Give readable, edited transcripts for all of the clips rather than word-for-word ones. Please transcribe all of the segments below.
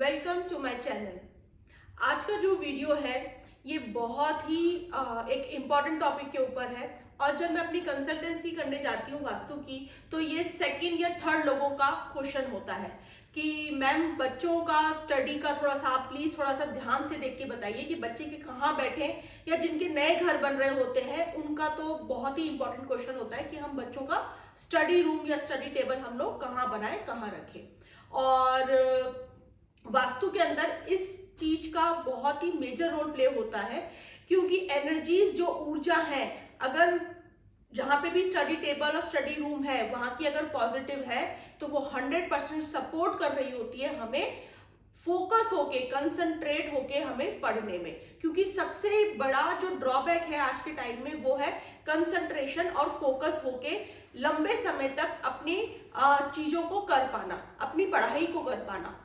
Welcome to my channel. आज का जो वीडियो है ये बहुत ही एक इम्पॉर्टेंट टॉपिक के ऊपर है। और जब मैं अपनी कंसल्टेंसी करने जाती हूँ वास्तु की, तो ये सेकंड या थर्ड लोगों का क्वेश्चन होता है कि मैम बच्चों का स्टडी का थोड़ा सा आप प्लीज थोड़ा सा ध्यान से देख के बताइए कि बच्चे के कहाँ बैठे, या जिनके नए घर बन रहे होते हैं उनका तो बहुत ही इंपॉर्टेंट क्वेश्चन होता है कि हम बच्चों का स्टडी रूम या स्टडी टेबल हम लोग कहाँ बनाए, कहाँ रखें। और वास्तु के अंदर इस चीज का बहुत ही मेजर रोल प्ले होता है, क्योंकि एनर्जीज जो ऊर्जा है, अगर जहां पे भी स्टडी टेबल और स्टडी रूम है वहां की अगर पॉजिटिव है तो वो 100% सपोर्ट कर रही होती है हमें फोकस होके, कंसंट्रेट होके हमें पढ़ने में। क्योंकि सबसे बड़ा जो ड्रॉबैक है आज के टाइम में वो है कंसंट्रेशन और फोकस होके लंबे समय तक अपनी चीजों को कर पाना, अपनी पढ़ाई को कर पाना।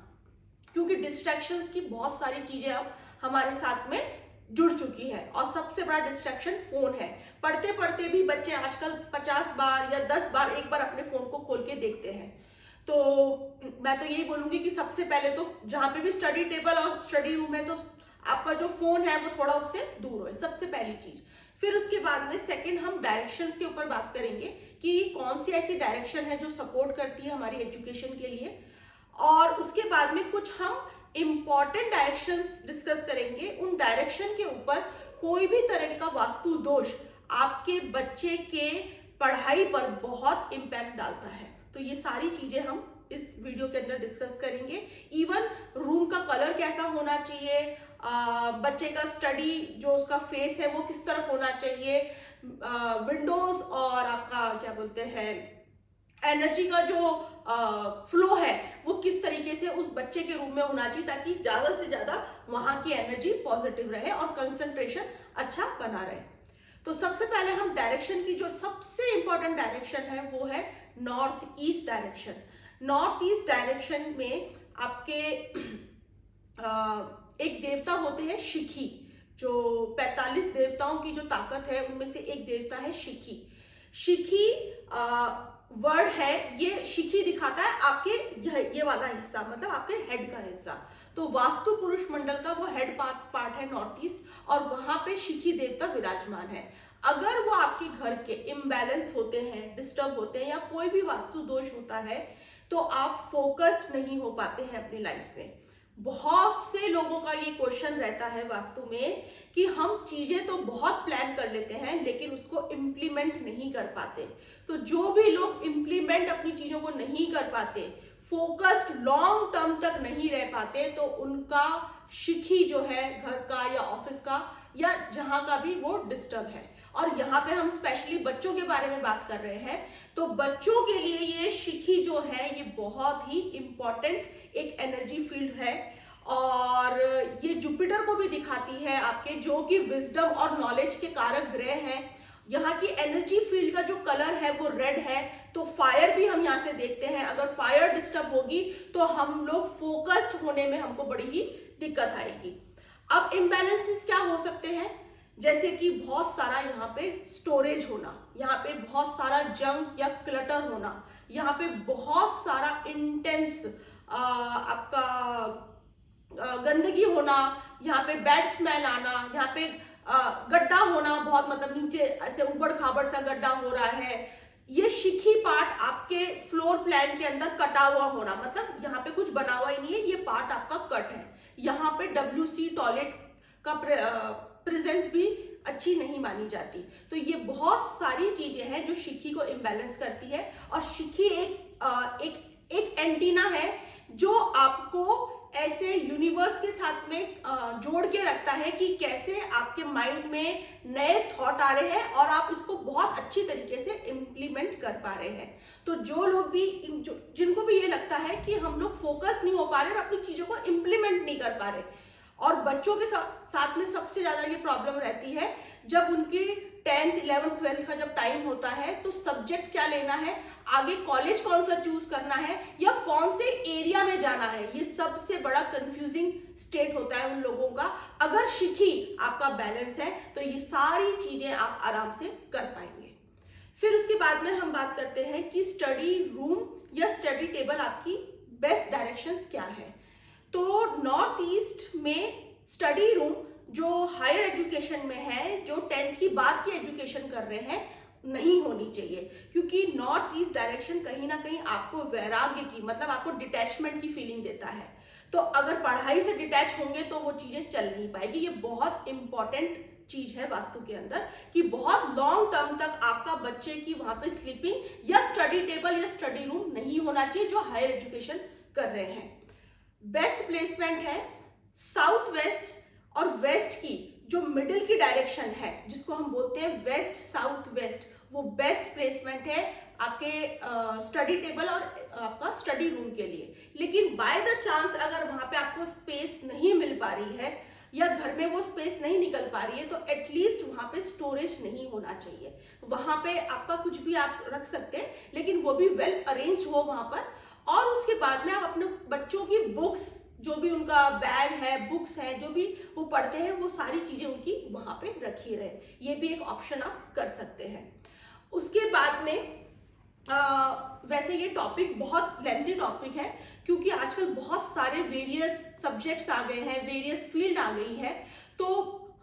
क्योंकि डिस्ट्रैक्शंस की बहुत सारी चीजें अब हमारे साथ में जुड़ चुकी है, और सबसे बड़ा डिस्ट्रैक्शन फोन है। पढ़ते पढ़ते भी बच्चे आजकल 50 बार या 10 बार एक बार अपने फोन को खोल के देखते हैं। तो मैं तो यही बोलूंगी कि सबसे पहले तो जहां पे भी स्टडी टेबल और स्टडी रूम है तो आपका जो फोन है वो थोड़ा उससे दूर हो, सबसे पहली चीज। फिर उसके बाद में सेकंड हम डायरेक्शंस के ऊपर बात करेंगे कि कौन सी ऐसी डायरेक्शन है जो सपोर्ट करती है हमारी एजुकेशन के लिए। और उसके बाद में कुछ हम इंपॉर्टेंट डायरेक्शंस डिस्कस करेंगे। उन डायरेक्शन के ऊपर कोई भी तरह का वास्तु दोष आपके बच्चे के पढ़ाई पर बहुत इंपैक्ट डालता है। तो ये सारी चीजें हम इस वीडियो के अंदर डिस्कस करेंगे। इवन रूम का कलर कैसा होना चाहिए, बच्चे का स्टडी जो उसका फेस है वो किस तरफ होना चाहिए, विंडोज और आपका क्या बोलते हैं एनर्जी का जो फ्लो है वो किस तरीके से उस बच्चे के रूम में होना चाहिए, ताकि ज्यादा से ज्यादा वहां की एनर्जी पॉजिटिव रहे और कंसंट्रेशन अच्छा बना रहे। तो सबसे पहले हम डायरेक्शन की जो सबसे इंपॉर्टेंट डायरेक्शन है वो है north east direction. North east direction में आपके एक देवता होते हैं शिखी। जो 45 देवताओं की जो ताकत है उनमें से एक देवता है शिखी। शिखी वर्ड है, ये शिखी दिखाता है आपके ये वाला हिस्सा, मतलब आपके हेड का हिस्सा। तो वास्तु पुरुष मंडल का वो हेड पार्ट है नॉर्थ ईस्ट, और वहां पे शिखी देवता विराजमान है। अगर वो आपके घर के इम्बैलेंस होते हैं, डिस्टर्ब होते हैं, या कोई भी वास्तु दोष होता है तो आप फोकस नहीं हो पाते हैं अपनी लाइफ में। बहुत से लोगों का ये क्वेश्चन रहता है वास्तु में कि हम चीजें तो बहुत प्लान कर लेते हैं लेकिन उसको इम्प्लीमेंट नहीं कर पाते। तो जो भी लोग इम्प्लीमेंट अपनी चीजों को नहीं कर पाते, फोकस्ड लॉन्ग टर्म तक नहीं रह पाते, तो उनका शिखी जो है घर का या ऑफिस का या जहां का भी वो डिस्टर्ब है। और यहाँ पे हम स्पेशली बच्चों के बारे में बात कर रहे हैं, तो बच्चों के लिए ये शिखी जो है ये बहुत ही इंपॉर्टेंट एक एनर्जी फील्ड है। और ये जुपिटर को भी दिखाती है आपके, जो कि विजडम और नॉलेज के कारक ग्रह हैं। यहाँ की एनर्जी फील्ड का जो कलर है वो रेड है। तो फायर भी हम यहाँ से देखते हैं, अगर फायर डिस्टर्ब होगी तो हम लोग फोकस्ड होने में हमको बड़ी ही दिक्कत आएगी। अब इम्बैलेंसेस क्या हो सकते हैं, जैसे कि बहुत सारा यहाँ पे स्टोरेज होना, यहाँ पे बहुत सारा जंक या क्लटर होना, यहाँ पे बहुत सारा इंटेंस आपका गंदगी होना, यहाँ पे बैड स्मेल आना, यहाँ पे गड्ढा होना, बहुत मतलब नीचे ऐसे उबड़ खाबड़ सा गड्ढा हो रहा है। ये शिखी पार्ट आपके फ्लोर प्लान के अंदर कटा हुआ होना, मतलब यहाँ पे कुछ बना हुआ ही नहीं है, ये पार्ट आपका कट है। यहाँ पे WC टॉयलेट का प्रेजेंस भी अच्छी नहीं मानी जाती। तो ये बहुत सारी चीजें हैं जो शिखी को इम्बैलेंस करती है। और शिखी एक एंटीना है जो आपको ऐसे यूनिवर्स के साथ में जोड़ के रखता है कि कैसे आपके माइंड में नए थॉट आ रहे हैं और आप उसको बहुत अच्छी तरीके से इम्प्लीमेंट कर पा रहे हैं। तो जो लोग भी जिनको भी ये लगता है कि हम लोग फोकस नहीं हो पा रहे और अपनी चीजों को इम्प्लीमेंट नहीं कर पा रहे, और बच्चों के साथ में सबसे ज्यादा ये प्रॉब्लम रहती है जब उनकी 10th 11th 12th का जब टाइम होता है, तो सब्जेक्ट क्या लेना है, आगे कॉलेज कौन सा चूज करना है, या कौन से एरिया में जाना है, ये सबसे बड़ा कंफ्यूजिंग स्टेट होता है उन लोगों का। अगर शिखी आपका बैलेंस है तो ये सारी चीजें आप आराम से कर पाएंगे। फिर उसके बाद में हम बात करते हैं कि स्टडी रूम या स्टडी टेबल आपकी बेस्ट डायरेक्शंस क्या है। तो नॉर्थ ईस्ट में स्टडी रूम जो हायर एजुकेशन में है, जो 10th की बाद की एजुकेशन कर रहे हैं, नहीं होनी चाहिए, क्योंकि नॉर्थ ईस्ट डायरेक्शन कहीं ना कहीं आपको वैराग्य की, मतलब आपको डिटैचमेंट की फीलिंग देता है। तो अगर पढ़ाई से डिटैच होंगे तो वो चीजें चल नहीं पाएगी। ये बहुत इंपॉर्टेंट चीज है वास्तु के अंदर कि बहुत लॉन्ग टर्म तक आपका बच्चे की वहां पे स्लीपिंग या स्टडी टेबल या स्टडी रूम नहीं होना चाहिए जो हायर एजुकेशन कर रहे हैं। बेस्ट प्लेसमेंट है साउथ वेस्ट और वेस्ट की जो मिडिल की डायरेक्शन है, जिसको हम बोलते हैं वेस्ट साउथ वेस्ट, वो बेस्ट प्लेसमेंट है आपके स्टडी टेबल और आपका स्टडी रूम के लिए। लेकिन बाय द चांस अगर वहां पे आपको स्पेस नहीं मिल पा रही है या घर में वो स्पेस नहीं निकल पा रही है, तो एटलीस्ट वहां पे स्टोरेज नहीं होना चाहिए। वहां पे आपका कुछ भी आप रख सकते हैं, लेकिन वो भी वेल अरेंज हो वहां पर। और उसके बाद में आप अपने बच्चों की बुक्स, जो भी उनका बैग है, बुक्स हैं, जो भी वो पढ़ते हैं, वो सारी चीजें उनकी वहां पे रखी रहे। ये भी एक ऑप्शन आप कर सकते हैं। उसके बाद में वैसे ये टॉपिक बहुत लेंथी टॉपिक है, क्योंकि आजकल बहुत सारे वेरियस सब्जेक्ट्स आ गए हैं, वेरियस फील्ड आ गई है, तो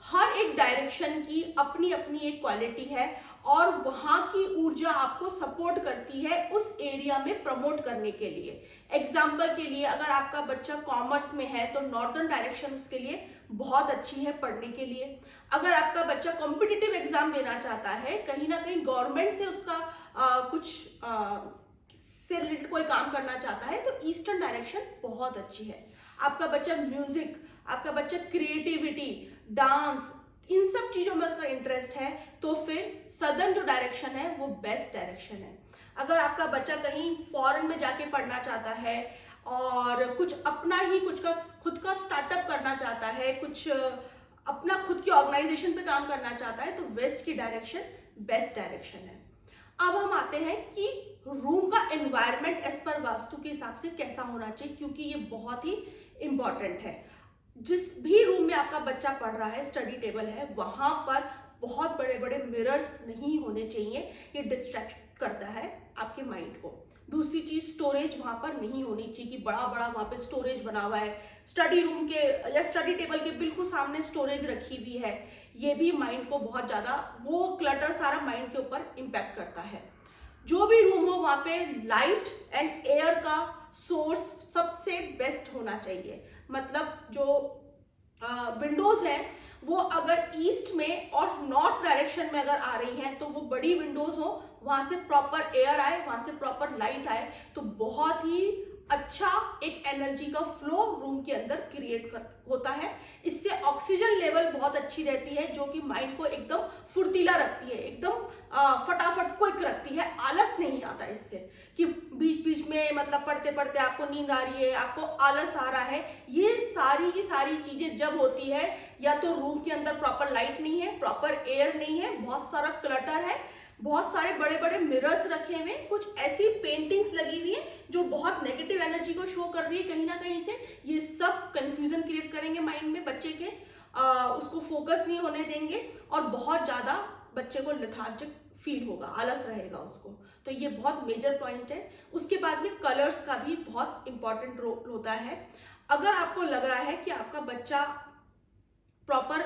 हर एक डायरेक्शन की अपनी अपनी एक क्वालिटी है और वहां की ऊर्जा आपको सपोर्ट करती है उस एरिया में प्रमोट करने के लिए। एग्जाम्पल के लिए अगर आपका बच्चा कॉमर्स में है तो नॉर्दर्न डायरेक्शन उसके लिए बहुत अच्छी है पढ़ने के लिए। अगर आपका बच्चा कॉम्पिटिटिव एग्जाम देना चाहता है, कहीं ना कहीं गवर्नमेंट से उसका कुछ से रिलेटेड कोई काम करना चाहता है, तो ईस्टर्न डायरेक्शन बहुत अच्छी है। आपका बच्चा म्यूजिक, आपका बच्चा क्रिएटिविटी, डांस, इन सब चीजों में उसका इंटरेस्ट है, तो फिर सदर्न जो डायरेक्शन है वो बेस्ट डायरेक्शन है। अगर आपका बच्चा कहीं फॉरेन में जाके पढ़ना चाहता है और कुछ अपना ही खुद का स्टार्टअप करना चाहता है, कुछ अपना खुद की ऑर्गेनाइजेशन पे काम करना चाहता है, तो वेस्ट की डायरेक्शन बेस्ट डायरेक्शन है। अब हम आते हैं कि रूम का एनवायरनमेंट एज पर वास्तु के हिसाब से कैसा होना चाहिए, क्योंकि ये बहुत ही इंपॉर्टेंट है। जिस भी रूम में आपका बच्चा पढ़ रहा है, स्टडी टेबल है, वहां पर बहुत बड़े बड़े मिरर्स नहीं होने चाहिए, ये डिस्ट्रैक्ट करता है आपके माइंड को। दूसरी चीज, स्टोरेज वहां पर नहीं होनी चाहिए कि बड़ा बड़ा वहां पे स्टोरेज बना हुआ है, स्टडी रूम के या स्टडी टेबल के बिल्कुल सामने स्टोरेज रखी हुई है, ये भी माइंड को बहुत ज्यादा, वो क्लटर सारा माइंड के ऊपर इम्पैक्ट करता है। जो भी रूम हो वहां पे लाइट एंड एयर का सोर्स सबसे बेस्ट होना चाहिए। मतलब जो विंडोज हैं वो अगर ईस्ट में और नॉर्थ डायरेक्शन में अगर आ रही हैं, तो वो बड़ी विंडोज हो, वहां से प्रॉपर एयर आए, वहां से प्रॉपर लाइट आए, तो बहुत ही अच्छा एक एनर्जी का फ्लो रूम के अंदर क्रिएट होता है। इससे ऑक्सीजन लेवल बहुत अच्छी रहती है, जो कि माइंड को एकदम फुर्तीला रखती है, एकदम फटाफट क्विक रखती है, आलस नहीं आता इससे कि बीच बीच में मतलब पढ़ते पढ़ते आपको नींद आ रही है, आपको आलस आ रहा है। ये सारी की सारी चीजें जब होती है, या तो रूम के अंदर प्रॉपर लाइट नहीं है, प्रॉपर एयर नहीं है, बहुत सारा क्लटर है, बहुत सारे बड़े बड़े मिरर्स रखे हुए, कुछ ऐसी पेंटिंग्स लगी हुई है जो बहुत नेगेटिव एनर्जी को शो कर रही है कहीं ना कहीं से, ये सब कंफ्यूजन क्रिएट करेंगे माइंड में बच्चे के, उसको फोकस नहीं होने देंगे और बहुत ज्यादा बच्चे को लेथार्जिक फील होगा, आलस रहेगा उसको। तो ये बहुत मेजर पॉइंट है। उसके बाद में कलर्स का भी बहुत इंपॉर्टेंट रोल होता है। अगर आपको लग रहा है कि आपका बच्चा प्रॉपर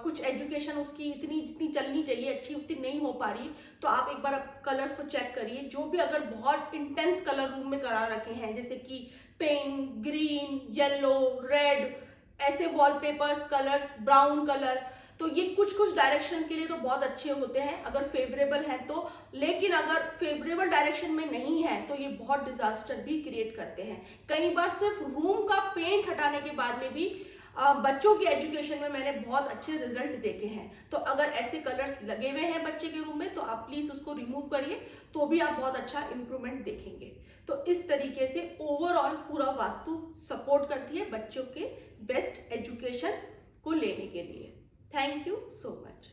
कुछ एजुकेशन उसकी इतनी जितनी चलनी चाहिए अच्छी उतनी नहीं हो पा रही, तो आप एक बार कलर्स को चेक करिए। जो भी अगर बहुत इंटेंस कलर रूम में करा रखे हैं, जैसे कि पिंक, ग्रीन, येलो, रेड, ऐसे वॉलपेपर्स कलर्स, ब्राउन कलर, तो ये कुछ कुछ डायरेक्शन के लिए तो बहुत अच्छे होते हैं अगर फेवरेबल है तो। लेकिन अगर फेवरेबल डायरेक्शन में नहीं है तो ये बहुत डिजास्टर भी क्रिएट करते हैं। कई बार सिर्फ रूम का पेंट हटाने के बाद में भी बच्चों की एजुकेशन में मैंने बहुत अच्छे रिजल्ट देखे हैं। तो अगर ऐसे कलर्स लगे हुए हैं बच्चे के रूम में, तो आप प्लीज उसको रिमूव करिए, तो भी आप बहुत अच्छा इंप्रूवमेंट देखेंगे। तो इस तरीके से ओवरऑल पूरा वास्तु सपोर्ट करती है बच्चों के बेस्ट एजुकेशन को लेने के लिए। Thank you so much.